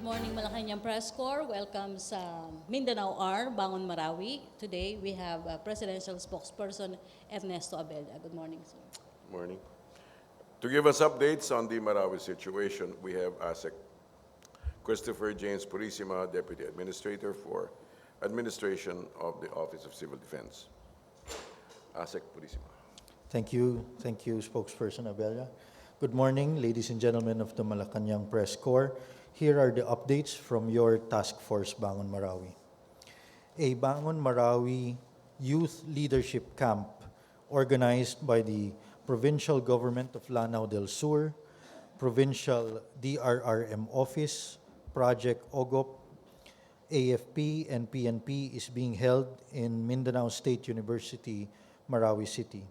Morning Malacanang Press Corps. Welcome sa Mindanao Hour, Bangon Marawi. Today we have Presidential Spokesperson Ernesto Abella. Good morning, sir. Morning. To give us updates on the Marawi situation, we have ASEC Christopher James Purisima, Deputy Administrator for Administration of the Office of Civil Defense. ASEC Purisima. Thank you, Spokesperson Abella. Good morning, ladies and gentlemen of the Malacanang Press Corps. Here are the updates from your Task Force Bangon Marawi. A Bangon Marawi Youth Leadership Camp organized by the Provincial Government of Lanao del Sur, Provincial DRRM Office, Project OGOP, AFP, and PNP is being held in Mindanao State University, Marawi City.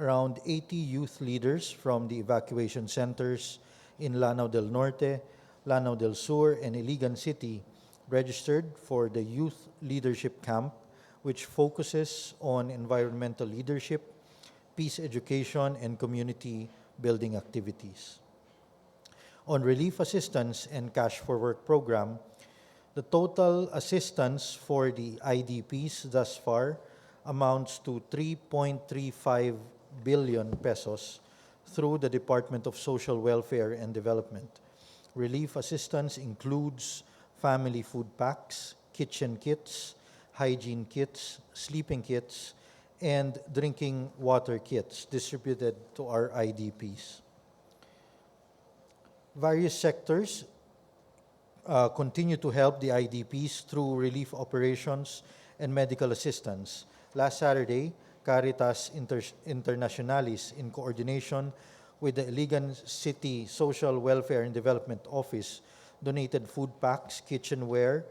Around 80 youth leaders from the evacuation centers in Lanao del Norte, Lanao del Sur, and Iligan City registered for the Youth Leadership Camp, which focuses on environmental leadership, peace education, and community building activities. On relief assistance and cash for work program, the total assistance for the IDPs thus far amounts to 3.35 billion pesos through the Department of Social Welfare and Development. Relief assistance includes family food packs, kitchen kits, hygiene kits, sleeping kits, and drinking water kits distributed to our IDPs. Various sectors continue to help the IDPs through relief operations and medical assistance. Last Saturday, Caritas Internationalis, in coordination with the Iligan City Social Welfare and Development Office, donated food packs, kitchenware,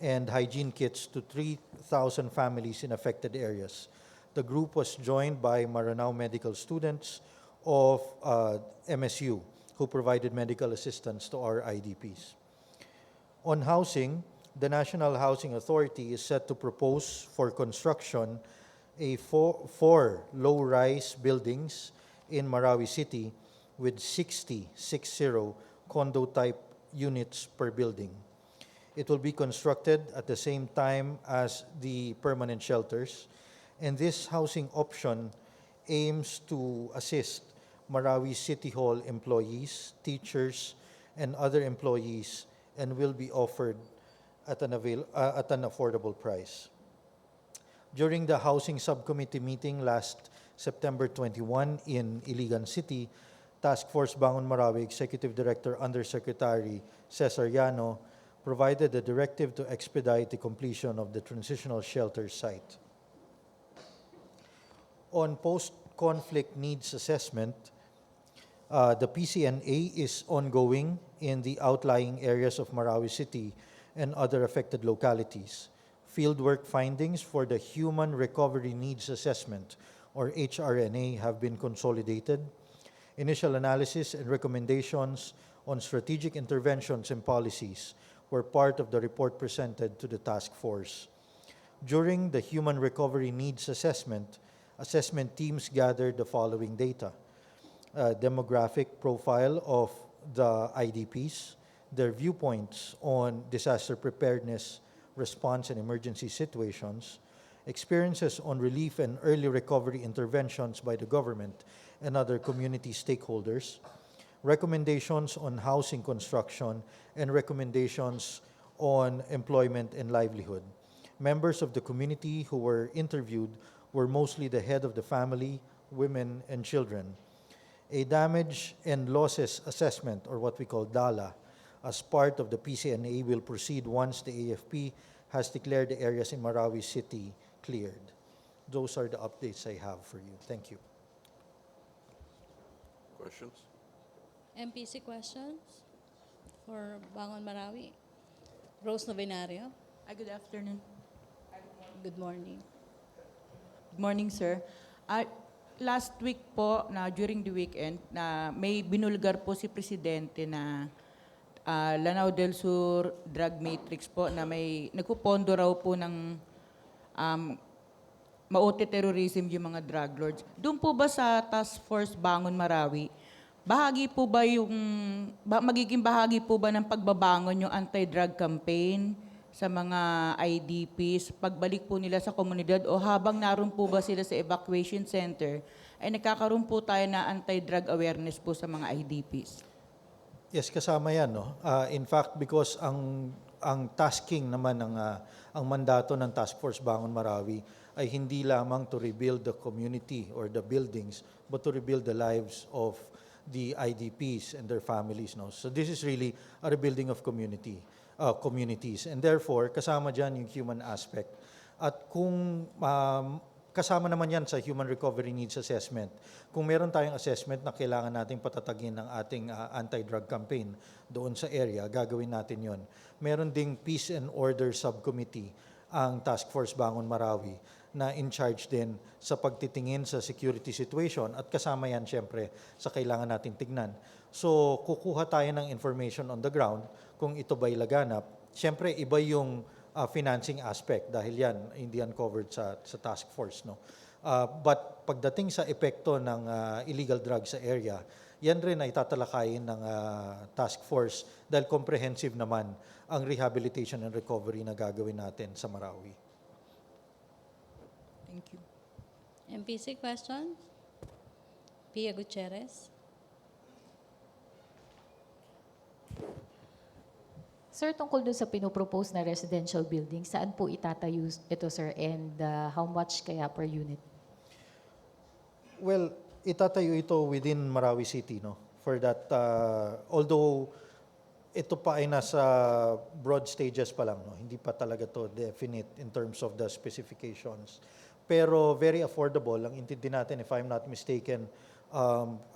and hygiene kits to 3,000 families in affected areas. The group was joined by Maranao medical students of MSU, who provided medical assistance to our IDPs. On housing, the National Housing Authority is set to propose for construction four low-rise buildings in Marawi City with 60 condo-type units per building. It will be constructed at the same time as the permanent shelters, and this housing option aims to assist Marawi City Hall employees, teachers, and other employees, and will be offered at an affordable price. During the Housing Subcommittee meeting last September 21 in Iligan City, Task Force Bangon Marawi Executive Director Undersecretary Cesar Llano provided a directive to expedite the completion of the transitional shelter site. On post-conflict needs assessment, the PCNA is ongoing in the outlying areas of Marawi City and other affected localities. Fieldwork findings for the Human Recovery Needs Assessment, or HRNA, have been consolidated. Initial analysis and recommendations on strategic interventions and policies were part of the report presented to the task force. During the Human Recovery Needs Assessment, assessment teams gathered the following data: demographic profile of the IDPs, their viewpoints on disaster preparedness, response, and emergency situations, experiences on relief and early recovery interventions by the government and other community stakeholders, recommendations on housing construction, and recommendations on employment and livelihood. Members of the community who were interviewed were mostly the head of the family, women, and children. A damage and losses assessment, or what we call DALA, as part of the PCNA will proceed once the AFP has declared the areas in Marawi City cleared. Those are the updates I have for you. Thank you. Questions? MPC questions for Bangon Marawi? Rose Novenario. Good afternoon. Good morning. Good morning, sir. Last week po, na during the weekend, na may binulgar po si Presidente na Lanao del Sur drug matrix po na may nagpupondo raw po ng maote terrorism yung mga drug lords. Doon po ba sa Task Force Bangon Marawi, magiging bahagi po ba ng pagbabangon yung anti-drug campaign sa mga IDPs, pagbalik po nila sa komunidad o habang naroon po ba sila sa evacuation center, ay nagkakaroon po tayo na anti-drug awareness po sa mga IDPs? Yes, kasama yan, no? In fact, because ang tasking naman ang mandato ng Task Force Bangon Marawi ay hindi lamang to rebuild the community or the buildings, but to rebuild the lives of the IDPs and their families, no? So this is really a rebuilding of communities, and therefore kasama diyan yung human aspect. At kung kasama naman yan sa Human Recovery Needs Assessment. Kung meron tayong assessment na kailangan nating patatagin ng ating anti-drug campaign doon sa area, gagawin natin yon. Meron ding Peace and Order Subcommittee ang Task Force Bangon Marawi na in charge din sa pagtitingin sa security situation at kasama yan syempre sa kailangan nating tignan. So kukuha tayo ng information on the ground kung ito ba'y laganap. Syempre iba yung financing aspect dahil yan hindi yan covered sa task force, no. But pagdating sa epekto ng illegal drugs sa area, yan rin ay tatalakayin ng task force dahil comprehensive naman ang rehabilitation and recovery na gagawin natin sa Marawi. Thank you. MPC question? Pia Gutierrez? Sir, tungkol dun sa pinopropose na residential building, saan po itatayo ito, sir, and how much kaya per unit? Well, itatayo ito within Marawi City, no. For that, although ito pa ay nasa broad stages pa lang, no. Hindi pa talaga to definite in terms of the specifications. Pero very affordable. Ang intindi natin, if I'm not mistaken,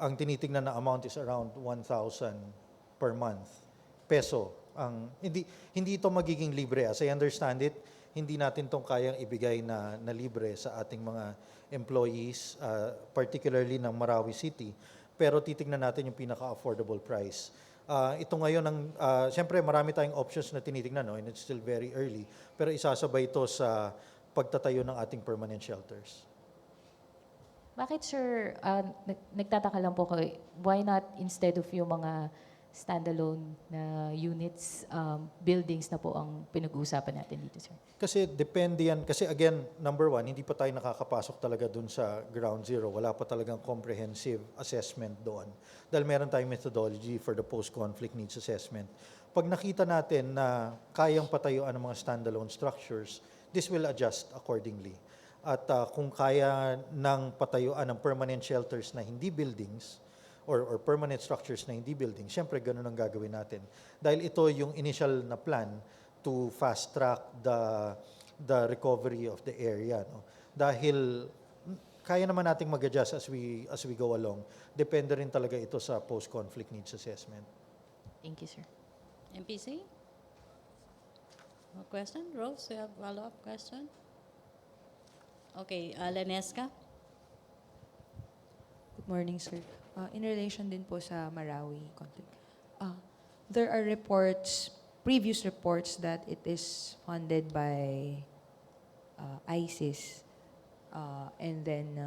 ang tinitingnan na amount is around 1,000 per month peso. Hindi ito magiging libre. As I understand it, hindi natin itong kayang ibigay na libre sa ating mga employees, particularly ng Marawi City. Pero titignan natin yung pinaka-affordable price. Ito ngayon, siyempre marami tayong options na tinitignan, no? And it's still very early. Pero isasabay ito sa pagtatayo ng ating permanent shelters. Bakit, sir, nagtataka lang po kayo, why not instead of yung mga standalone na units, buildings na po ang pinag-uusapan natin dito, sir? Kasi depende yan. Kasi again, number one, hindi pa tayo nakakapasok talaga dun sa ground zero. Wala pa talagang comprehensive assessment doon. Dahil meron tayong methodology for the post-conflict needs assessment. Pag nakita natin na kayang patayuan ng mga standalone structures, this will adjust accordingly. At kung kaya ng patayuan ng permanent shelters na hindi buildings, or permanent structures na hindi building, siyempre ganun ang gagawin natin. Dahil ito yung initial na plan to fast track the recovery of the area, no? Dahil kaya naman nating mag-adjust as we go along. Depende rin talaga ito sa post-conflict needs assessment. Thank you, sir. MPC? No question? Rose, you have follow-up question? Okay, Lanesca? Good morning, sir. In relation din po sa Marawi conflict, there are previous reports that it is funded by ISIS, and then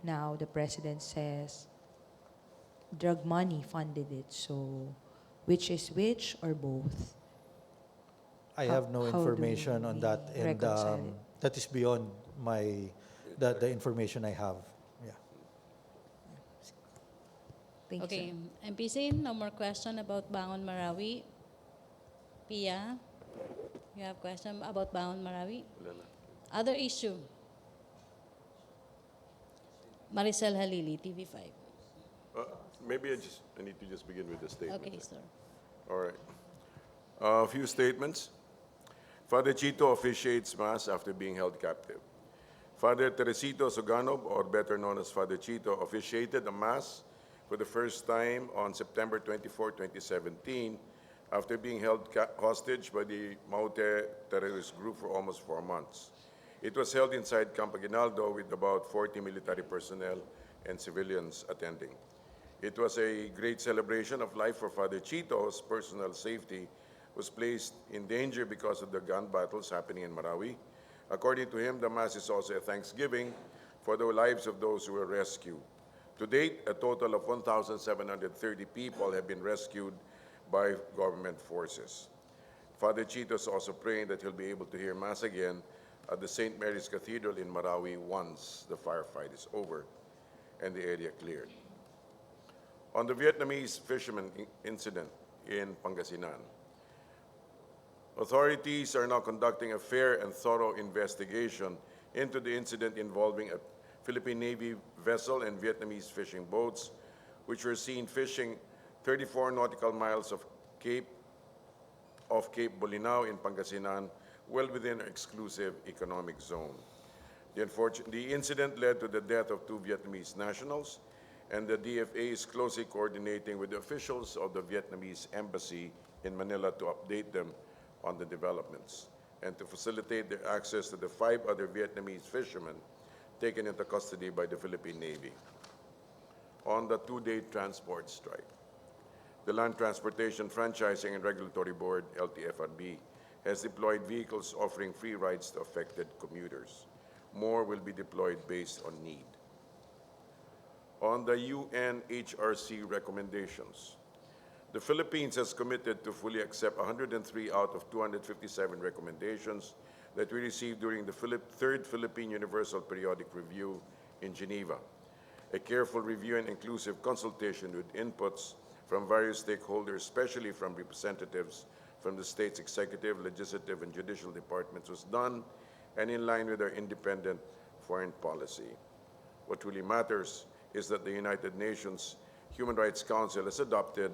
now the president says drug money funded it. So, which is which or both? I have no How do information on we that, and reconcile it? that is beyond the information I have. Yeah. Thank you, Okay, sir. MPC, no more question about Bangon Marawi. Pia, you have question about Bangon Marawi? Wala na. Other issue? Maricel Halili, TV5. Maybe I need to just begin with the statement. Okay, sir. All right. A few statements. Father Chito officiates Mass after being held captive. Father Teresito Soganov, or better known as Father Chito, officiated a Mass for the first time on September 24, 2017, after being held hostage by the Maute terrorist group for almost 4 months. It was held inside Camp Aguinaldo with about 40 military personnel and civilians attending. It was a great celebration of life for Father Chito's personal safety was placed in danger because of the gun battles happening in Marawi. According to him, the Mass is also a thanksgiving for the lives of those who were rescued. To date, a total of 1,730 people have been rescued by government forces. Father Chito is also praying that he'll be able to hear Mass again at the St. Mary's Cathedral in Marawi once the firefight is over and the area cleared. On the Vietnamese fisherman incident in Pangasinan, authorities are now conducting a fair and thorough investigation into the incident involving a Philippine Navy vessel and Vietnamese fishing boats, which were seen fishing 34 nautical miles of Cape Bolinao in Pangasinan, well within our exclusive economic zone. The incident led to the death of 2 Vietnamese nationals, and the DFA is closely coordinating with the officials of the Vietnamese embassy in Manila to update them on the developments and to facilitate their access to the 5 other Vietnamese fishermen taken into custody by the Philippine Navy. On the 2-day transport strike, the Land Transportation Franchising and Regulatory Board, LTFRB, has deployed vehicles offering free rides to affected commuters. More will be deployed based on need. On the UNHRC recommendations, the Philippines has committed to fully accept 103 out of 257 recommendations that we received during the Third Philippine Universal Periodic Review in Geneva. A careful review and inclusive consultation with inputs from various stakeholders, especially from representatives from the state's executive, legislative, and judicial departments, was done and in line with our independent foreign policy. What truly matters is that the United Nations Human Rights Council has adopted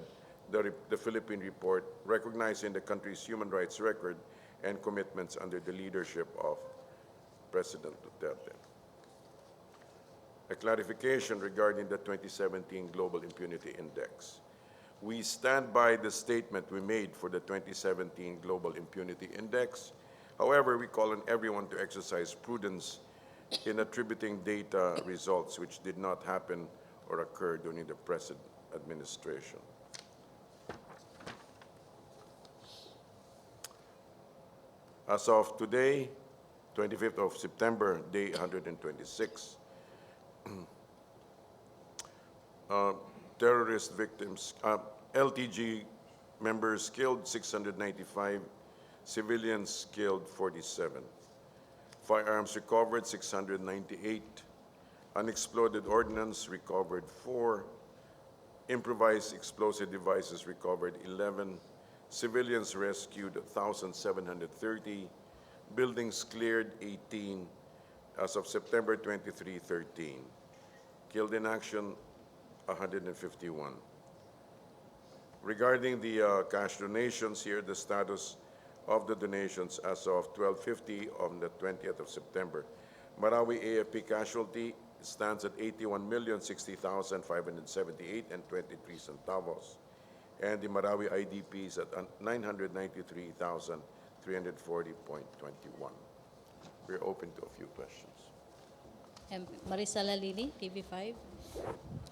the Philippine report recognizing the country's human rights record and commitments under the leadership of President Duterte. A clarification regarding the 2017 Global Impunity Index. We stand by the statement we made for the 2017 Global Impunity Index. However, we call on everyone to exercise prudence in attributing data results which did not happen or occur during the present administration. As of today, 25th of September, day 126, terrorist victims, LTG members killed 695, civilians killed 47. Firearms recovered 698, unexploded ordnance recovered 4, improvised explosive devices recovered 11, civilians rescued 1,730, buildings cleared 18, as of September 23, 13. Killed in action 151. Regarding the cash donations, here the status of the donations as of 12:50 on the 20th of September. Marawi AFP casualty stands at 81,060,578 and 23 centavos. And the Marawi IDP is at 993,340.21. We're open to a few questions. And Marisa Lalini, TV5.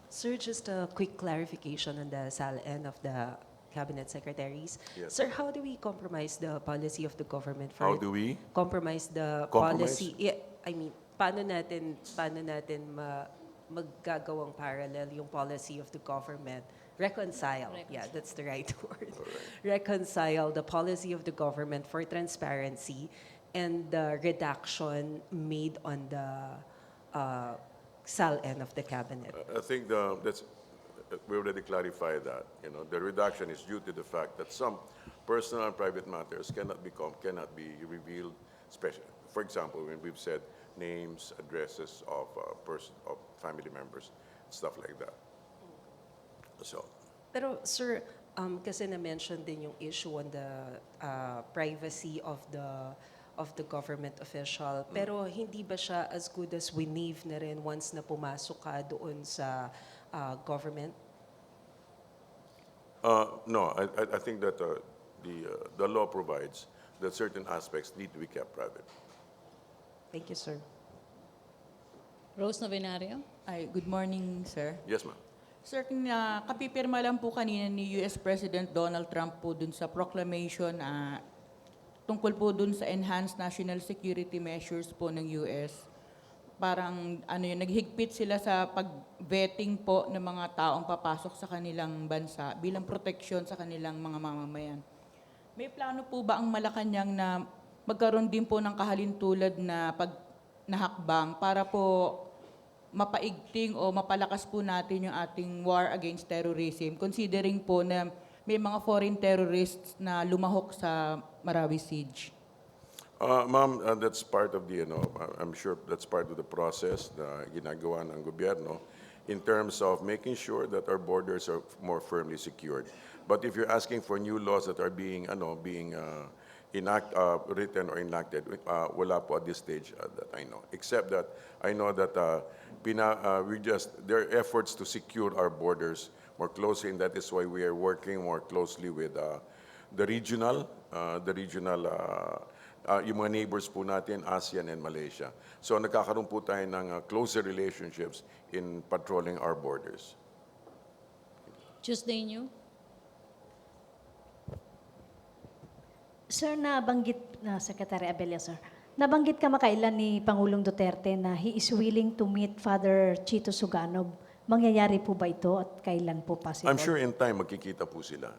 Sir, just a quick clarification on the SALN of the cabinet secretaries. Yes. Sir, how do we compromise the policy of the government for How do we? compromise the Compromise? policy? Yeah, I mean, paano natin maggagawang parallel yung policy of the government? Reconcile. Yeah, that's the right word. Reconcile the policy of the government for transparency and the reduction made on the SALN of the cabinet. I think we already clarified that. You know, the reduction is due to the fact that some personal and private matters cannot be revealed. Especially, for example, when we've said names, addresses of family members, stuff like that. So. Pero sir, kasi na-mention din yung issue on the privacy of the government official. Pero hindi ba siya as good as winive na rin once na pumasok ka doon sa government? No, I think that the law provides that certain aspects need to be kept private. Thank you, sir. Rose Novenario. Ay, good morning, sir. Yes, ma'am. Sir, kapipirma lang po kanina ni US President Donald Trump po dun sa proclamation tungkol po dun sa enhanced national security measures po ng US. parang ano yun, naghigpit sila sa pag-vetting po ng mga taong papasok sa kanilang bansa bilang proteksyon sa kanilang mga mamamayan. May plano po ba ang Malacanang na magkaroon din po ng kahalintulad na nahakbang para po mapaigting o mapalakas po natin yung ating war against terrorism, considering po na may mga foreign terrorists na lumahok sa Marawi siege? Ma'am, that's part of the, I'm sure that's part of the process na ginagawa ng gobyerno in terms of making sure that our borders are more firmly secured. But if you're asking for new laws that are being written or enacted, wala po at this stage that I know. Except that I know that there are efforts to secure our borders more closely, and that is why we are working more closely with the regional, yung mga neighbors po natin, ASEAN and Malaysia. So nagkakaroon po tayo ng closer relationships in patrolling our borders. Tuesday New. Sir, nabanggit na Secretary Abella, sir. Nabanggit ka makailan ni Pangulong Duterte na he is willing to meet Father Chito Suganov. Mangyayari po ba ito at kailan po possible? I'm sure in time magkikita po sila.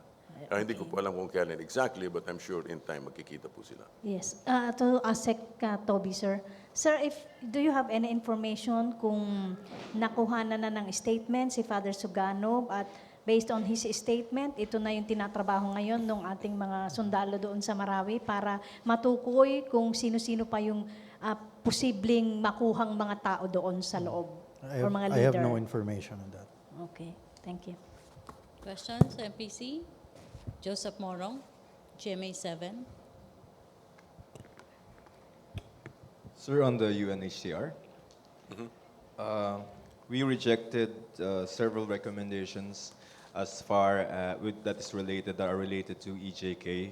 Hindi ko po alam kung kailan exactly, but I'm sure in time magkikita po sila. Yes. To ASEC Toby, sir. Sir, do you have any information kung nakuha na ng statement si Father Suganov at based on his statement, ito na yung tinatrabaho ngayon ng ating mga sundalo doon sa Marawi para matukoy kung sino-sino pa yung posibleng makuhang mga tao doon sa loob or mga I leader? have no information on that. Okay, thank you. Questions, MPC? Joseph Morong, GMA 7. Sir, on the UNHCR, we rejected several recommendations as far that are related to EJK.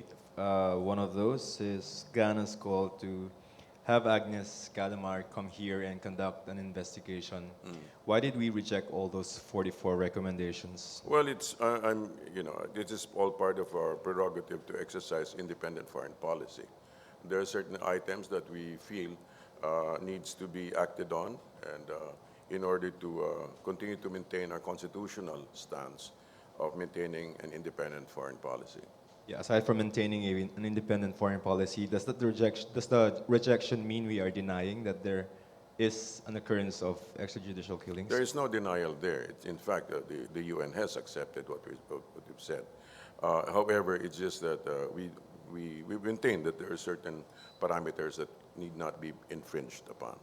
One of those is Ghana's call to have Agnes Calamar come here and conduct an investigation. Why did we reject all those 44 recommendations? Well, this is all part of our prerogative to exercise independent foreign policy. There are certain items that we feel needs to be acted on, and in order to continue to maintain our constitutional stance of maintaining an independent foreign policy. Yeah, aside from maintaining an independent foreign policy, does the rejection mean we are denying that there is an occurrence of extrajudicial killings? There is no denial there. In fact, the UN has accepted what we've said. However, it's just that we maintain that there are certain parameters that need not be infringed upon.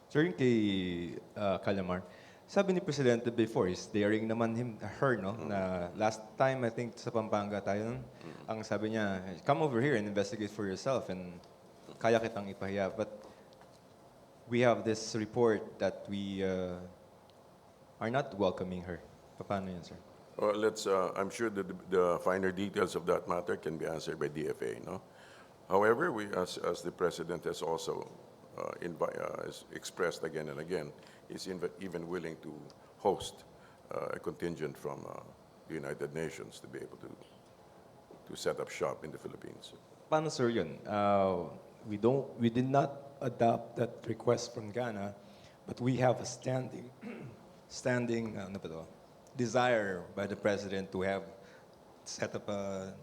Sir, yung kay Calamar, sabi ni Presidente before, is daring naman her, no? Na last time, I think, sa Pampanga tayo, ang sabi niya, come over here and investigate for yourself and kaya kitang ipahiya. But we have this report that we are not welcoming her. Paano yun, sir? Well, I'm sure that the finer details of that matter can be answered by DFA, no? However, as the President has also has expressed again and again, is even willing to host a contingent from the United Nations to be able to set up shop in the Philippines. Paano, sir, yun? We did not adopt that request from Ghana, but we have a standing desire by the President to have set up a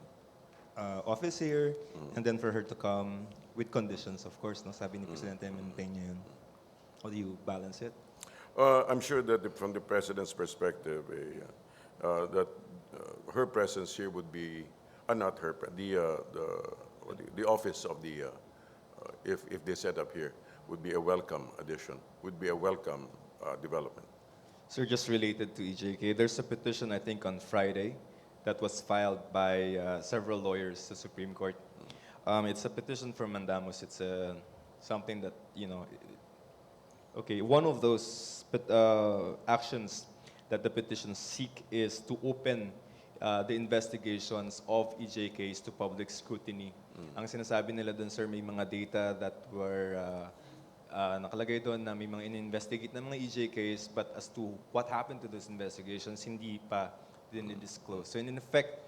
office here, and then for her to come with conditions, of course, no? Sabi ni Presidente, maintain niya yun. How do you balance it? I'm sure that from the President's perspective, that her presence here would be, not her, the office of the, if they set up here, would be a welcome addition, would be a welcome development. Sir, just related to EJK, there's a petition, I think, on Friday that was filed by several lawyers to Supreme Court. It's a petition from Mandamus. It's something that, one of those actions that the petitions seek is to open the investigations of EJKs to public scrutiny. Ang sinasabi nila dun, sir, may mga data that were nakalagay doon na may mga in-investigate na mga EJKs, but as to what happened to those investigations, hindi pa disclose. So in effect,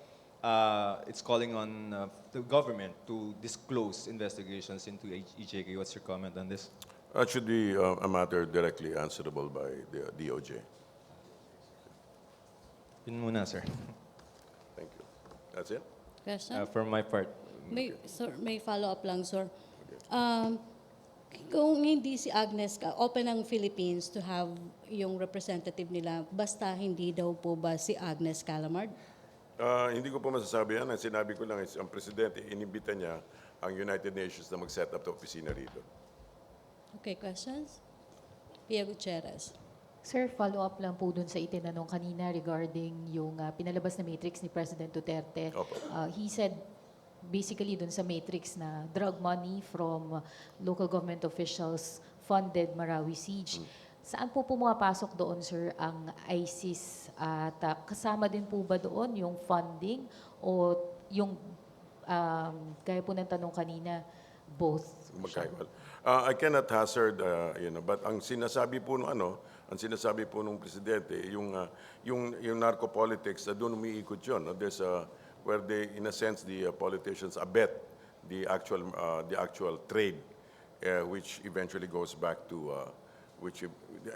it's calling on the government to disclose investigations into EJK. What's your comment on this? That should be a matter directly answerable by the DOJ. Yun muna, sir. Thank you. That's it? Question? For my part, May, sir, may follow-up lang, sir. Um, kung hindi si Agnes, open ang Philippines to have yung representative nila, basta hindi daw po ba si Agnes Calamard? Hindi ko po masasabi yan. Ang sinabi ko lang is ang presidente, inimbita niya ang United Nations na mag-set up the opisina rito. Okay, questions? Pia Gutierrez. Sir, follow-up lang po dun sa itinanong kanina regarding yung pinalabas na matrix ni President Duterte. Opo. He said, basically dun sa matrix na drug money from local government officials funded Marawi siege. Saan po pumapasok doon, sir, ang ISIS? At kasama din po ba doon yung funding o yung, gaya po ng tanong kanina, both? Magkaiwal. I cannot hazard, but ang sinasabi po nung presidente, yung narco-politics, doon umiikot yun. There's where they, in a sense, the politicians abet the actual trade, which eventually goes back to,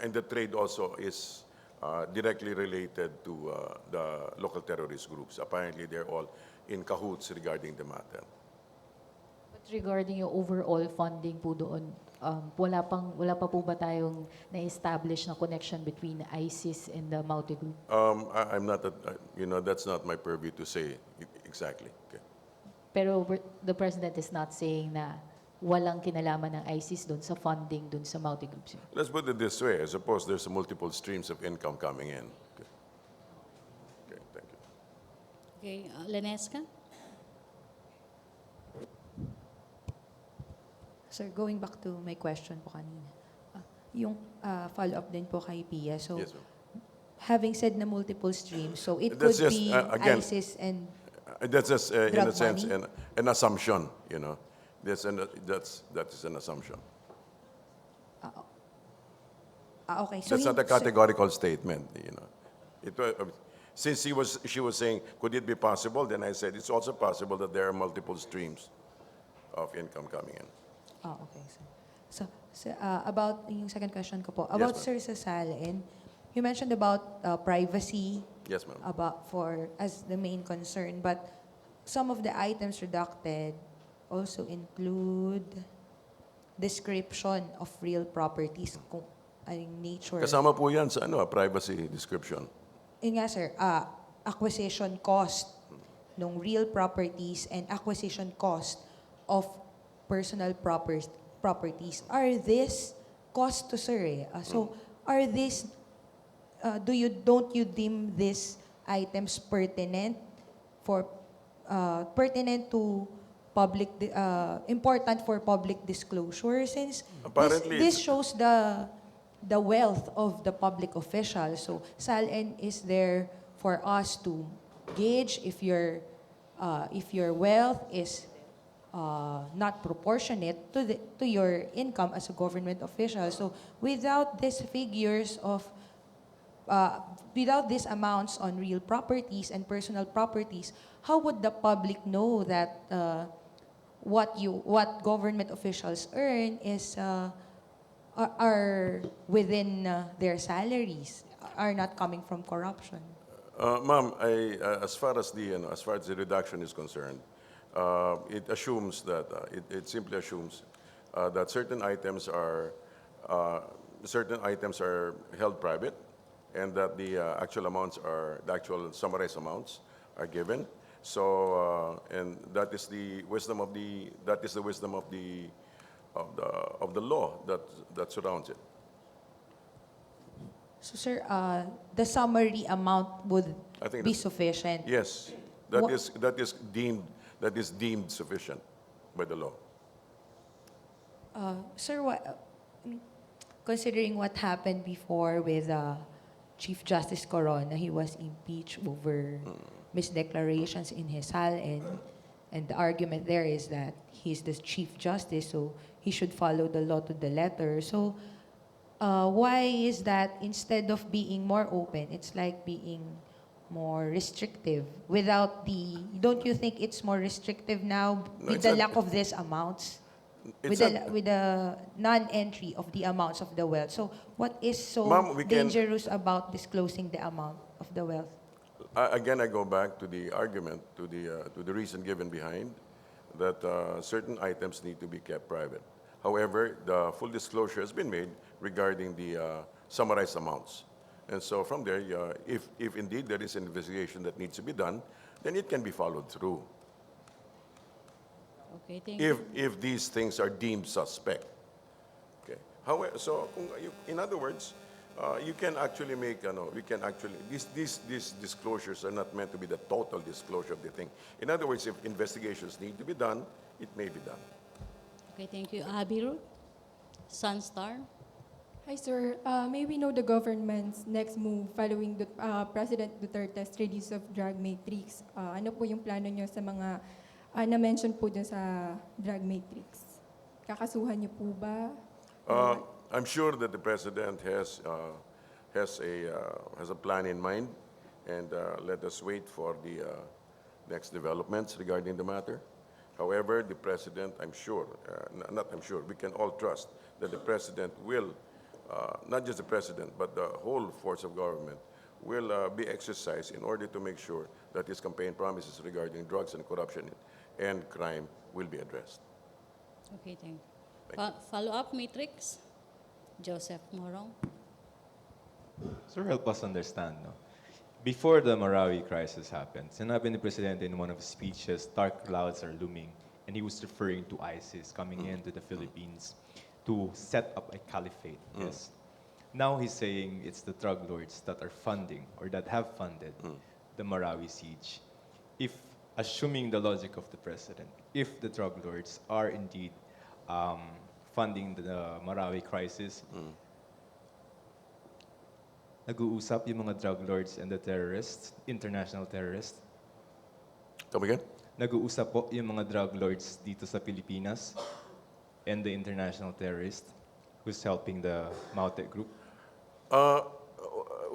and the trade also is directly related to the local terrorist groups. Apparently, they're all in cahoots regarding the matter. But regarding yung overall funding po doon, wala pa po ba tayong na-establish na connection between ISIS and the Maute group? I'm not, that's not my purview to say exactly. Okay. Pero the President is not saying na walang kinalaman ng ISIS doon sa funding doon sa Maute group, sir. Let's put it this way. I suppose there's multiple streams of income coming in. Okay, okay, thank you. Okay, Lenesca? Sir, going back to my question po kanina. Yung follow-up din po kay Pia. So, Yes, ma'am. having said na multiple streams, so it That's could just, be again, ISIS and That's just, in a Drug sense, money? an assumption, that is an assumption. okay. So That's not a sir, categorical statement, It, since she was saying, could it be possible? Then I said, it's also possible that there are multiple streams of income coming in. okay, sir. So, about yung second question ko po, about ma'am. Sir Sasalin, you mentioned about privacy Yes, ma'am. as the main concern, but some of the items redacted also include description of real properties, kung anong nature. Kasama po yan sa privacy description. Yun nga, sir, acquisition cost ng real properties and acquisition cost of personal properties. Are this cost to, sir? So, are this, don't you deem these items pertinent to public, important for public disclosure, since Apparently, this shows the wealth of the public official. So SALN is there for us to gauge if your wealth is not proportionate to your income as a government official. So without these figures of without these amounts on real properties and personal properties, how would the public know that what government officials earn is are within their salaries, are not coming from corruption? Ma'am, as far as the reduction is concerned, it assumes that it simply assumes that certain items are held private, and that the actual summarized amounts are given. So, and that is the wisdom of the law that surrounds it. So, sir, the summary amount would I think be that's- sufficient. Yes, Wha- that is deemed sufficient by the law. Sir, considering what happened before with Chief Justice Corona, he was impeached over misdeclarations in his SALN, and the argument there is that he's the Chief Justice, so he should follow the law to the letter. So, why is that instead of being more open, it's like being more restrictive without don't you think it's more restrictive now No, with it's the not- lack of these amounts? It's with the non-entry of the amounts of the wealth. So what is so Ma'am, we can- dangerous about disclosing the amount of the wealth? Again, I go back to the argument, to the reason given behind, that certain items need to be kept private. However, the full disclosure has been made regarding the summarized amounts. And so from there, if indeed there is an investigation that needs to be done, then it can be followed through. Okay, thank you. If these things are deemed suspect. Okay. However, so in other words, you can actually make, these disclosures are not meant to be the total disclosure of the thing. In other words, if investigations need to be done, it may be done. Okay, thank you. Abiru, Sunstar. Hi, sir. May we know the government's next move following the, President Duterte's release of drug matrix? Ano po yung plano nyo sa mga na-mention po dun sa drug matrix? Kakasuhan niyo po ba? I'm sure that the president has a plan in mind, and let us wait for the next developments regarding the matter. However, the president, I'm sure, we can all trust that the president will, not just the president, but the whole force of government will be exercised in order to make sure that his campaign promises regarding drugs and corruption and crime will be addressed. Okay, thank you. Follow-up matrix, Joseph Morong. Sir, help us understand, no? Before the Marawi crisis happened, sinabi ni Presidente in one of his speeches, dark clouds are looming, and he was referring to ISIS coming into the Philippines to set up a caliphate. Yes. Now he's saying it's the drug lords that are funding or that have funded the Marawi siege. If, assuming the logic of the president, if the drug lords are indeed funding the Marawi crisis, nag-uusap yung mga drug lords and the terrorists, international terrorists? Come again? Nag-uusap po yung mga drug lords dito sa Pilipinas and the international terrorist who's helping the Maute group?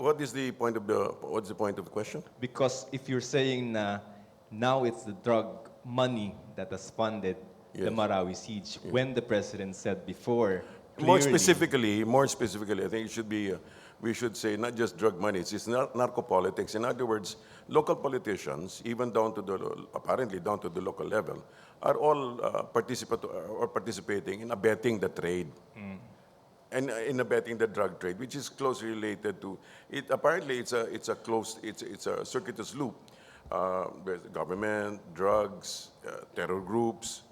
What's the point of the question? Because if you're saying na now it's the drug money that has funded the Yes. Marawi siege, when the president said before, More clearly- specifically, I think it should be, we should say not just drug money, it's not narco-politics. In other words, local politicians, even apparently down to the local level, are all participating in abetting the trade. And in abetting the drug trade, which is closely related to it. Apparently, it's a circuitous loop. With government, drugs, terror groups.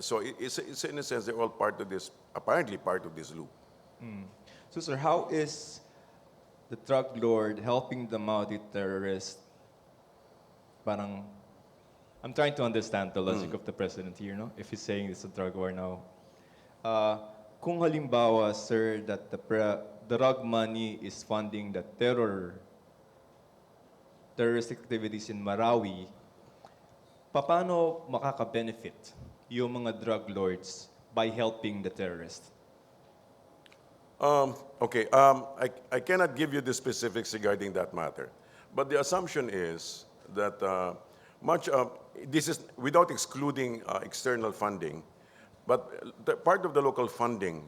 So it's in a sense they're all apparently part of this loop. So, sir, how is the drug lord helping the Maute terrorists? Parang, I'm trying to understand the logic of the president here, no? If he's saying it's a drug war now. Kung halimbawa, sir, that the drug money is funding the terrorist activities in Marawi, paano makaka-benefit yung mga drug lords by helping the terrorists? Okay, I cannot give you the specifics regarding that matter, but the assumption is that this is without excluding external funding, but part of the local funding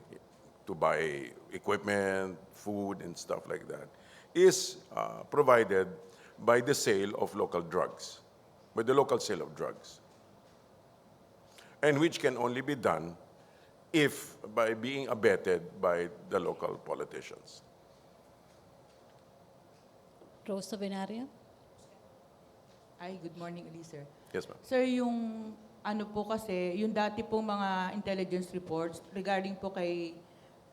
to buy equipment, food, and stuff like that is provided by the sale of local drugs, by the local sale of drugs, and which can only be done if by being abetted by the local politicians. Rose Venaria. Ay, good morning, Elise, sir. Yes, ma'am. Sir, yung ano po kasi, yung dati pong mga intelligence reports regarding po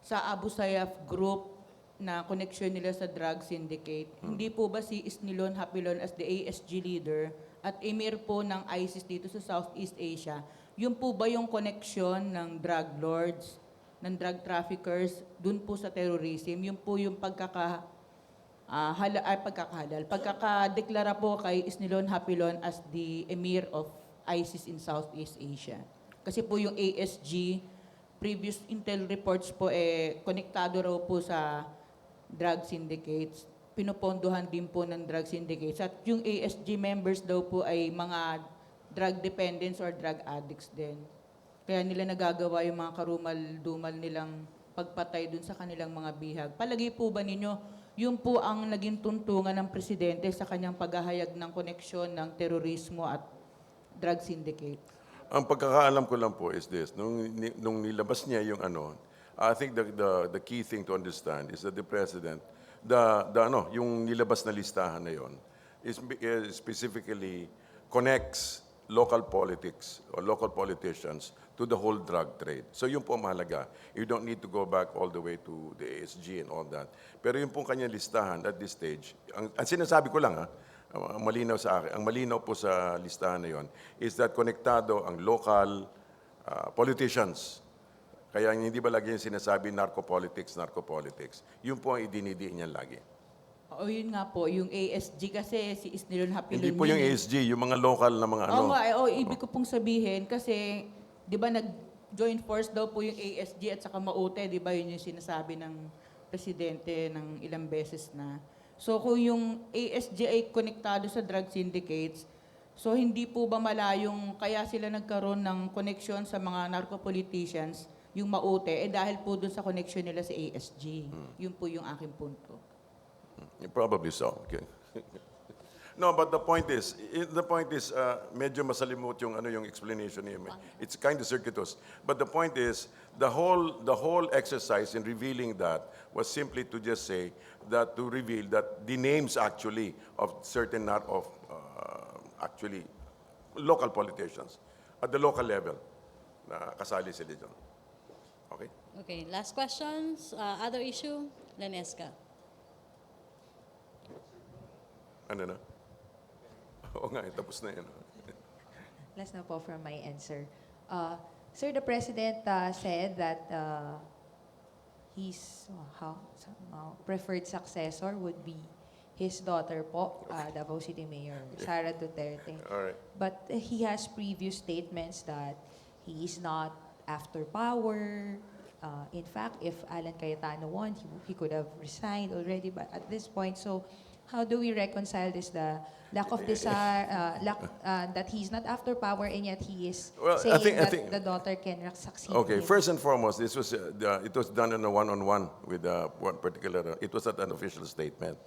sa Abu Sayyaf group na connection nila sa drug syndicate, hindi po ba si Isnilon Hapilon as the ASG leader at emir po ng ISIS dito sa Southeast Asia, yun po ba yung connection ng drug lords, ng drug traffickers, dun po sa terrorism, yun po yung pagkakadeklara po kay Isnilon Hapilon as the emir of ISIS in Southeast Asia. Kasi po yung ASG, previous intel reports po konektado raw po sa drug syndicates. Pinopondohan din po ng drug syndicates. At yung ASG members daw po ay mga drug dependents or drug addicts din. Kaya nila nagagawa yung mga karumal-dumal nilang pagpatay dun sa kanilang mga bihag. Palagay po ba ninyo, yun po ang naging tuntungan ng presidente sa kanyang paghahayag ng koneksyon ng terorismo at drug syndicate? Ang pagkakaalam ko lang po is this, nung nilabas niya yung I think the key thing to understand is that the president, yung nilabas na listahan na yon is specifically connects local politics or local politicians to the whole drug trade. So yun po ang mahalaga. You don't need to go back all the way to the ASG and all that. Pero yun pong kanyang listahan at this stage, ang sinasabi ko lang ang malinaw sa akin, ang malinaw po sa listahan na yon is that konektado ang local politicians. Kaya hindi ba lagi yung sinasabi narco-politics, narco-politics. Yun po ang idinidiin niya lagi. O yun nga po, yung ASG kasi si Isnilon Hapilon. Hindi po yung ASG, yung mga local na mga Oo nga, ibig ko pong sabihin kasi, di ba nag-join force daw po yung ASG at saka Maute, di ba yun yung sinasabi ng presidente ng ilang beses na. So kung yung ASG ay konektado sa drug syndicates, so hindi po ba malayong kaya sila nagkaroon ng koneksyon sa mga narco-politicians, yung Maute, dahil po dun sa koneksyon nila sa ASG. Yun po yung aking punto. Probably so. Okay. No, but the point is, medyo masalimot yung explanation niya. It's kind of circuitous. But the point is, the whole exercise in revealing that was simply to just say that, to reveal that the names actually of certain actually local politicians at the local level na kasali sila dyan. Okay? Okay, last questions. Other issue? Lanesca. Ano na? Oo nga, tapos na yan. Last na po from my answer. Sir, the President said that his preferred successor would be his daughter po, Davao City Mayor Sara Duterte. All right. But he has previous statements that he is not after power. In fact, if Alan Cayetano won, he could have resigned already. But at this point, so how do we reconcile this, the lack of desire, that he's not after power and yet he is saying that the daughter can succeed? Okay, him? first and foremost, this was it was done in a one-on-one with one particular. It was not an official statement.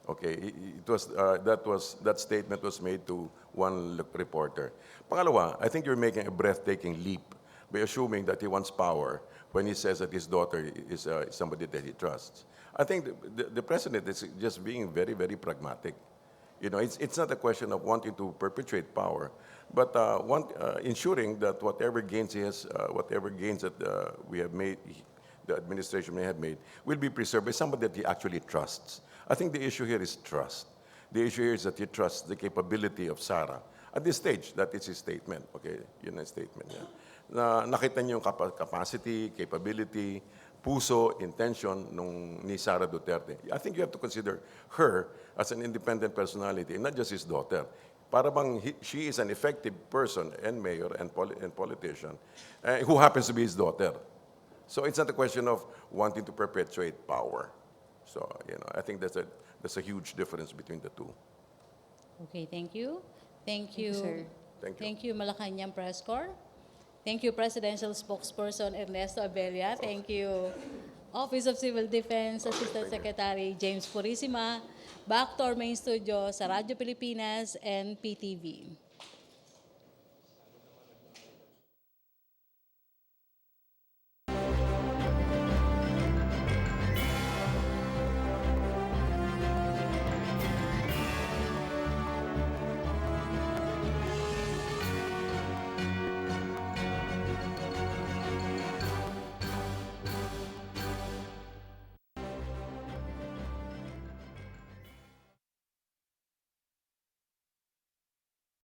Okay, that statement was made to one reporter. Pangalawa, I think you're making a breathtaking leap by assuming that he wants power when he says that his daughter is somebody that he trusts. I think the president is just being very, very pragmatic. You know, it's not a question of wanting to perpetuate power, but ensuring that whatever gains he has, whatever gains that we have made, the administration may have made, will be preserved by somebody that he actually trusts. I think the issue here is trust. The issue here is that he trusts the capability of Sara. At this stage, that is his statement. Okay, yun ang statement niya. Na nakita niyo yung capacity, capability, puso, intention ni Sara Duterte. I think you have to consider her as an independent personality, not just his daughter. Para bang she is an effective person and mayor and politician who happens to be his daughter. So it's not a question of wanting to perpetuate power. So, you know, I think there's a huge difference between the two. Okay, thank you. Thank you. sir. Thank you. Thank you, Malacanang Press Corps. Thank you, Presidential Spokesperson Ernesto Abella. Thank you, Office of Civil Defense Assistant Secretary James Purisima. Back to our main studio sa Radyo Pilipinas and PTV.